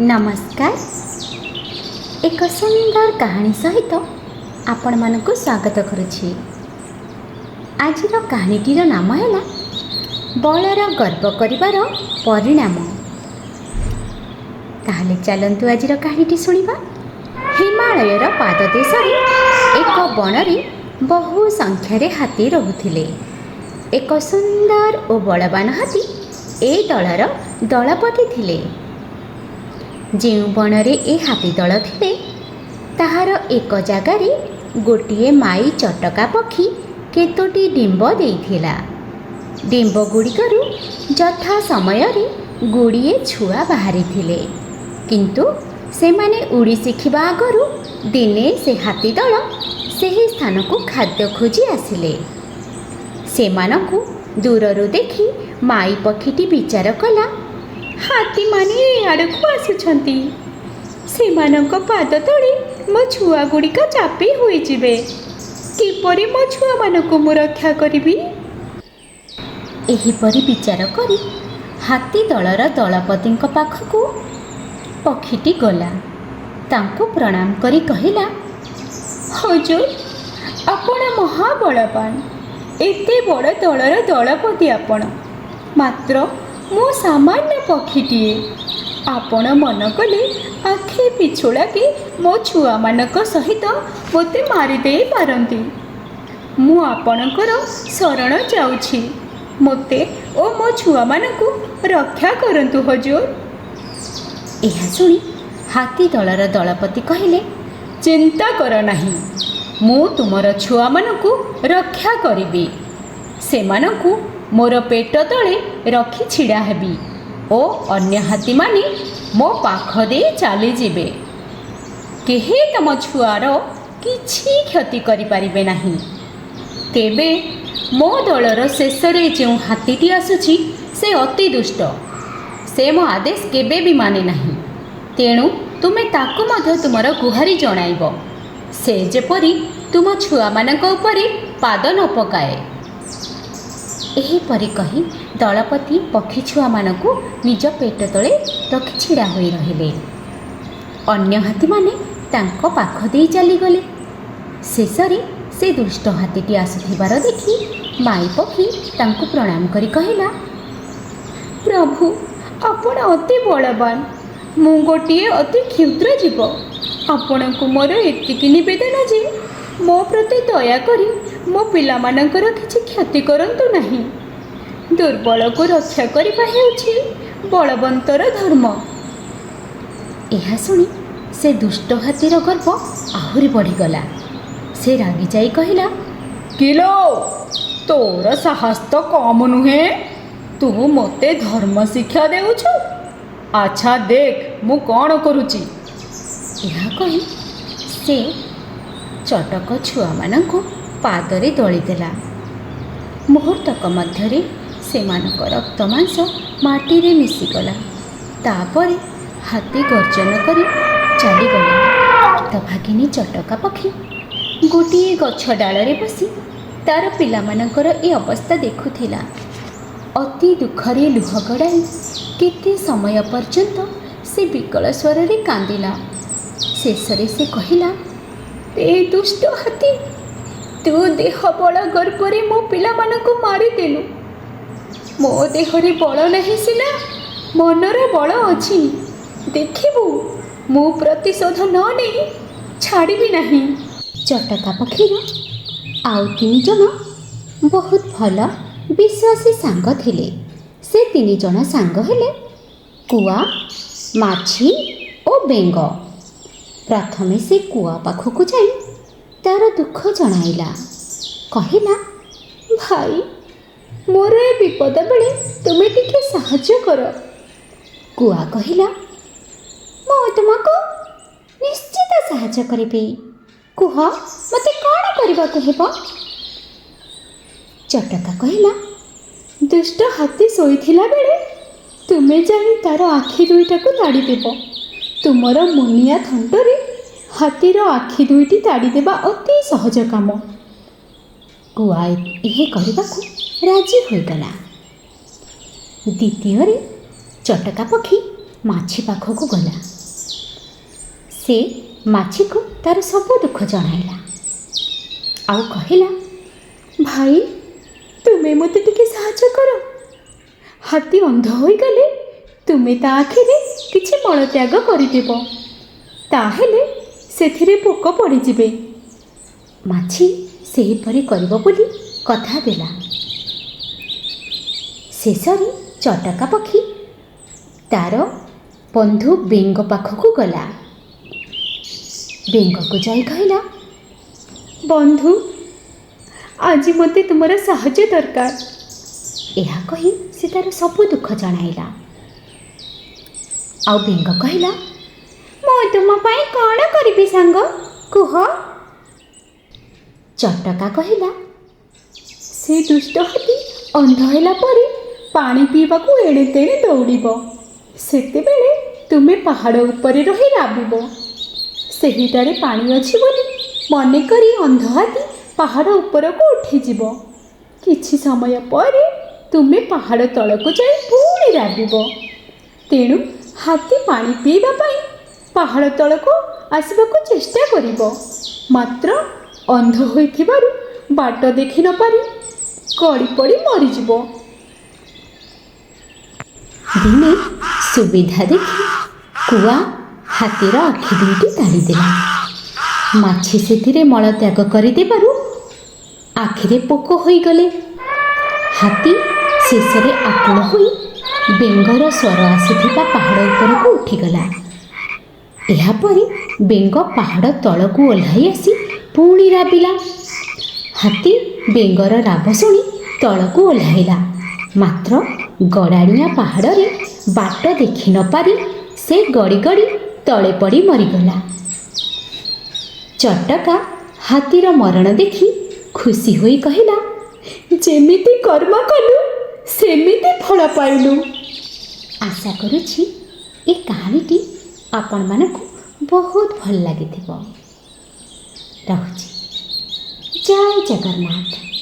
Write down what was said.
नमस्कार। एक सुंदर कहानी सहित आपण मानकु स्वागत करुछि। आजिर कहानीटीर नाम है बलर गर्व करिवार परिणाम। ताहले चलंतु आजिर कहानीटी सुनिबा। हिमालयर पाददेश एक बनरे बहु संख्यारे हाथी रहुथिले। एक सुंदर और बलवान हाथी ए दलर दलपति थिले। जेउ बनरे ए हाथी दल थिले ताहार एक जगारे गोटिए माई चटका पक्षी केतोटी डिंब देइथिला। डिंब गुड़िकरू यथा समय गुड़िए छुआ बाहरी थिले, किंतु सेमाने उड़ी शिखिबा आगरू दिने से हाथी दल सेही स्थान को खाद्य खोजी आसिले। सेमानकु दूररू देखि माई पक्षीटी विचार कला, हाथी माने आड़कू आसुछंती, सेमानक पाद तले मो छुआ गुड़िक चापी होई जिवे, किपरि मो छुआ मानकु मु रक्षा करिबी। एहिपरि विचार करी हाथी दलर दलपतिंक पाखकु पक्षीटी गला। तांको प्रणाम करी कहिला, हुजूर आपण महाबलवान, एते बड़ दलर दलपति आपण, मात्र मो सामान्य पक्षीटीए। आपण मन कले आखि पिछुड़ाके मो छुआ मानक सहित मोते मारिदे पारंती। मु आपणकर शरण जाउछि, मोते ओ मो छुआ मानकु रक्षा करंतु हुजूर। एहा सुनी हाथी दलर दलपति कहिले, चिंता कर नाही, मु तुमर छुआ मानकु रक्षा करिबी। सेमानकु मोर पेट तले रखी छिड़ा हेबी ओ अन्य हाथी माने मो पाख दे चली जिबे। केहे तम छुआर किछि क्षति करि परिबे नाही। तेबे मो दलर शेषरे जो हाथीटी आसुछि से अति दुष्ट, से मो आदेश केबे भी माने नाही। तेणु तुमे ताकु मध्य तुमर गुहारी जणाइब, से जेपरि तुम छुआ मानक उपरे पाद न पकाए। एहीपरि कही दलपति पक्षी छुआ मानकु निज पेट तले रखि छिड़ा होई रहिले। अन्य हाथी माने तांको पाख देई चली गले। शेषरे से दुष्ट हाथीटी आसुथिबार देखि माई पक्षी तांको प्रणाम करी कहिला, प्रभु आपण अति बलवान, मु गोटिए अति क्षुद्र जीव। आपणकु मोर एतिकी निवेदन जे मो प्रति दया करी मो पिला मानकर किछि क्षति करंतु नाही। दुर्बल को रक्षा करिबा हेउछि बलवंतर धर्म। एहा सुनी से दुष्ट हाथीर गर्व आहुरी बढ़ीगला। से रागी जाई कहिला, किलो तोर साहस तो कम नुहे, तू मोते धर्म शिक्षा देउछु। अच्छा देख मु कौन करुची। एहा कही से चटक छुआ मानकु पादरे दली देला। मुहूर्तक मध्यरे सेमानक रक्त मांस माटी रे मिसिगला। तापरे हाथी गर्जन करी चलीगला। तभागिनी चटका पक्षी गोटिए गछ डालरे बसी तार पिलामानकर ए अवस्था देखुथिला। अति दुखरे लुह गड़ाई केते समय पर्यंत से विकल स्वर रे कांदिला। शेषरे से कहिला, ए दुष्ट हाथी, तू देह बल गर्भरे मो पिला मानकु मारिदेलु। मो देहरे बल नहीं सिना, मनर बल अछि। देखिबु मु प्रतिशोध न नहीं छाड़िबी नहीं। चटका पक्षीर आउ 3 जन बहुत भल विश्वासी सांग थिले। से 3 जन सांग हेले कुआ, माछी और बेंग। प्रथमे से कुआ पाखकु जाई तार दुख जणाइला। कहिला, भाई मोर ए विपद बेले तुमे टिके साहाय्य कर। कुआ कहिला, मो तुमको निश्चित साहाय्य करिबी। कुह मते कौन करबा कहबो। चटका कहिला, दुष्ट हाथी सोईथिला बेले तुमे जाई तार आखि दुईटा को ताड़ी देबो। तुमर मुनिया थंटरे हाथीर आखि दुईटी ताड़ी देबा अति सहज काम। कुआ यह करबाकू राजी होइगला। द्वितीय चटका पक्षी ମାଛି ପାଖକୁ ଗଲା। ସେ ମାଛିକୁ ତାର ସବୁ ଦୁଃଖ ଜଣାଇଲା ଆଉ କହିଲା, ଭାଇ ତୁମେ ମୋତେ ଟିକେ ସାହାଯ୍ୟ କର। ହାତୀ ଅନ୍ଧ ହୋଇଗଲେ ତୁମେ ତା ଆଖିରେ କିଛି ମଳତ୍ୟାଗ କରିଦେବ, ତାହେଲେ ସେଥିରେ ପୋକ ପଡ଼ିଯିବେ। ମାଛି ସେହିପରି କରିବ ବୋଲି କଥା ଦେଲା। ଶେଷରେ ଚଟକା ପକ୍ଷୀ ତାର ବନ୍ଧୁ ବେଙ୍ଗ ପାଖକୁ ଗଲା। ବେଙ୍ଗକୁ ଯାଇ କହିଲା, ବନ୍ଧୁ ଆଜି ମୋତେ ତୁମର ସାହାଯ୍ୟ ଦରକାର। ଏହା କହି ସେ ତାର ସବୁ ଦୁଃଖ ଜଣାଇଲା। ଆଉ ବେଙ୍ଗ କହିଲା, ମୁଁ ତୁମ ପାଇଁ କ'ଣ କରିବି ସାଙ୍ଗ କୁହ। ଚଟକା କହିଲା, ସେ ଦୁଷ୍ଟ ହାତୀ ଅନ୍ଧ ହେଲା ପରେ ପାଣି ପିଇବାକୁ ଏଣେ ତେଣେ ଦୌଡ଼ିବ। ସେତେବେଳେ ତୁମେ ପାହାଡ଼ ଉପରେ ରହି ରାବିବ। ସେହିଠାରେ ପାଣି ଅଛି ବୋଲି ମନେକରି ଅନ୍ଧ ହାତୀ ପାହାଡ଼ ଉପରକୁ ଉଠିଯିବ। କିଛି ସମୟ ପରେ ତୁମେ ପାହାଡ଼ ତଳକୁ ଯାଇ ପୁଣି ରାବିବ। ତେଣୁ ହାତୀ ପାଣି ପିଇବା ପାଇଁ ପାହାଡ଼ ତଳକୁ ଆସିବାକୁ ଚେଷ୍ଟା କରିବ, ମାତ୍ର ଅନ୍ଧ ହୋଇଥିବାରୁ ବାଟ ଦେଖି ନ ପାରି ଗଳି ପଡ଼ି ମରିଯିବ। ଦିନେ ସୁବିଧା ଦେଖି କୁଆ ହାତୀର ଆଖି ଦୁଇଟି କାଢ଼ିଦେଲା। ମାଛି ସେଥିରେ ମଳତ୍ୟାଗ କରିଦେବାରୁ ଆଖିରେ ପୋକ ହୋଇଗଲେ। ହାତୀ ଶେଷରେ ଆକୁଳ ହୋଇ ବେଙ୍ଗର ସ୍ୱର ଆସୁଥିବା ପାହାଡ଼ ଉପରକୁ ଉଠିଗଲା। ଏହାପରେ ବେଙ୍ଗ ପାହାଡ଼ ତଳକୁ ଓହ୍ଲାଇ ଆସି ପୁଣି ରାବିଲା। ହାତୀ ବେଙ୍ଗର ରାବ ଶୁଣି ତଳକୁ ଓହ୍ଲାଇଲା, ମାତ୍ର ଗଡ଼ାଣିଆ ପାହାଡ଼ରେ ବାଟ ଦେଖି ନ ପାରି ସେ ଗଡ଼ି ଗଡ଼ି ତଳେ ପଡ଼ି ମରିଗଲା। ଚଟକା ହାତୀର ମରଣ ଦେଖି ଖୁସି ହୋଇ କହିଲା, ଯେମିତି କର୍ମ କଲୁ ସେମିତି ଫଳ ପାଇଲୁ। ଆଶା କରୁଛି ଏ କାହାଣୀଟି ଆପଣମାନଙ୍କୁ ବହୁତ ଭଲ ଲାଗିଥିବ। ରହୁଛି। ଜୟ ଜଗନ୍ନାଥ।